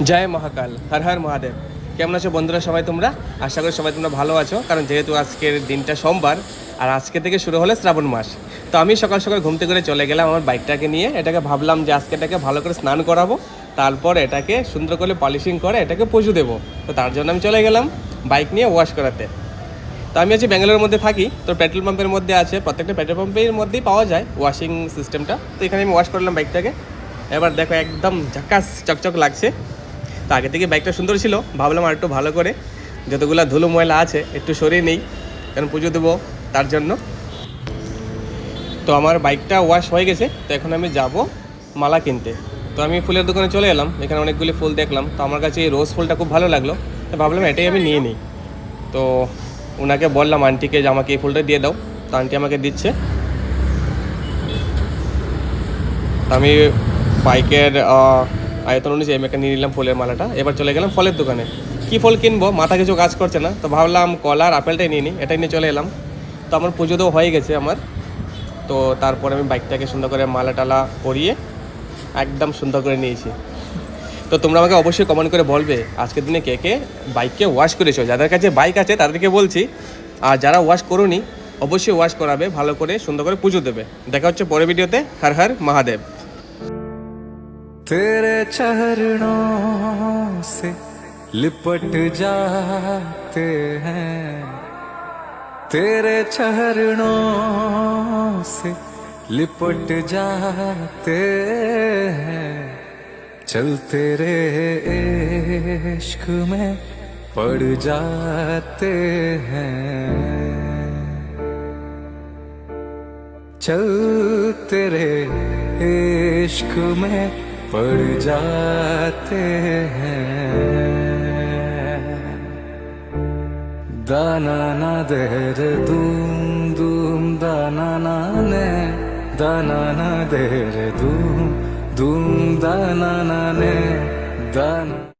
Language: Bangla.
জয় মহাকাল, হর হর মহাদেব। কেমন আছো বন্ধুরা সবাই? তোমরা আশা করি সবাই তোমরা ভালো আছো, কারণ যেহেতু আজকের দিনটা সোমবার আর আজকে থেকে শুরু হলো শ্রাবণ মাস। তো আমি সকাল সকাল ঘুম থেকে করে চলে গেলাম আমার বাইকটাকে নিয়ে। এটাকে ভাবলাম যে আজকে এটাকে ভালো করে স্নান করাবো, তারপর এটাকে সুন্দর করে পলিশিং করে এটাকে পুজো দেবো। তো তার জন্য আমি চলে গেলাম বাইক নিয়ে ওয়াশ করাতে। তো আমি আছি ব্যাঙ্গালোরের মধ্যে থাকি, তো পেট্রোল পাম্পের মধ্যে আছে, প্রত্যেকটা পেট্রোল পাম্পের মধ্যেই পাওয়া যায় ওয়াশিং সিস্টেমটা। তো এখানে আমি ওয়াশ করলাম বাইকটাকে। এবার দেখো একদম ঝাকাস চকচক লাগছে। তো আগে থেকে বাইকটা সুন্দর ছিল, ভাবলাম আর একটু ভালো করে যতগুলো ধুলো ময়লা আছে একটু সরিয়ে নেই, কারণ পুজো দেবো তার জন্য। তো আমার বাইকটা ওয়াশ হয়ে গেছে, তো এখন আমি যাব মালা কিনতে। তো আমি ফুলের দোকানে চলে এলাম, এখানে অনেকগুলি ফুল দেখলাম, তো আমার কাছে এই রোজ ফুলটা খুব ভালো লাগলো, তো ভাবলাম এটাই আমি নিয়ে নিই। তো ওনাকে বললাম আন্টিকে যে আমাকে এই ফুলটা দিয়ে দাও, তো আন্টি আমাকে দিচ্ছে। আমি বাইকের আয়তন অনুযায়ী আমি একটা নিয়ে নিলাম ফুলের মালাটা। এবার চলে গেলাম ফলের দোকানে। কি ফল কিনবো মাথা কিছু কাজ করছে না, তো ভাবলাম কলা আর আপেলটাই নিয়ে নিই, এটাই নিয়ে চলে এলাম। তো আমার পুজো তো হয়ে গেছে আমার। তো তারপরে আমি বাইকটাকে সুন্দর করে মালা টালা পরিয়ে একদম সুন্দর করে নিয়েছি। তো তোমরা আমাকে অবশ্যই কমেন্ট করে বলবে আজকের দিনে কে কে বাইককে ওয়াশ করেছো। যাদের কাছে বাইক আছে তাদেরকে বলছি, আর যারা ওয়াশ করোনি অবশ্যই ওয়াশ করাবে, ভালো করে সুন্দর করে পুজো দেবে। দেখা হচ্ছে পরের ভিডিওতে। হর হর মহাদেব। तेरे चरणों से लिपट जाते हैं, तेरे चरणों से लिपट जाते हैं, चल तेरे इश्क में पड़ जाते हैं, चल तेरे इश्क में पड़ जाते हैं, दाना ना दे रे दूम दूम दाना ना ने, दाना ना दे रे दूम दूम दाना ना ने दाना।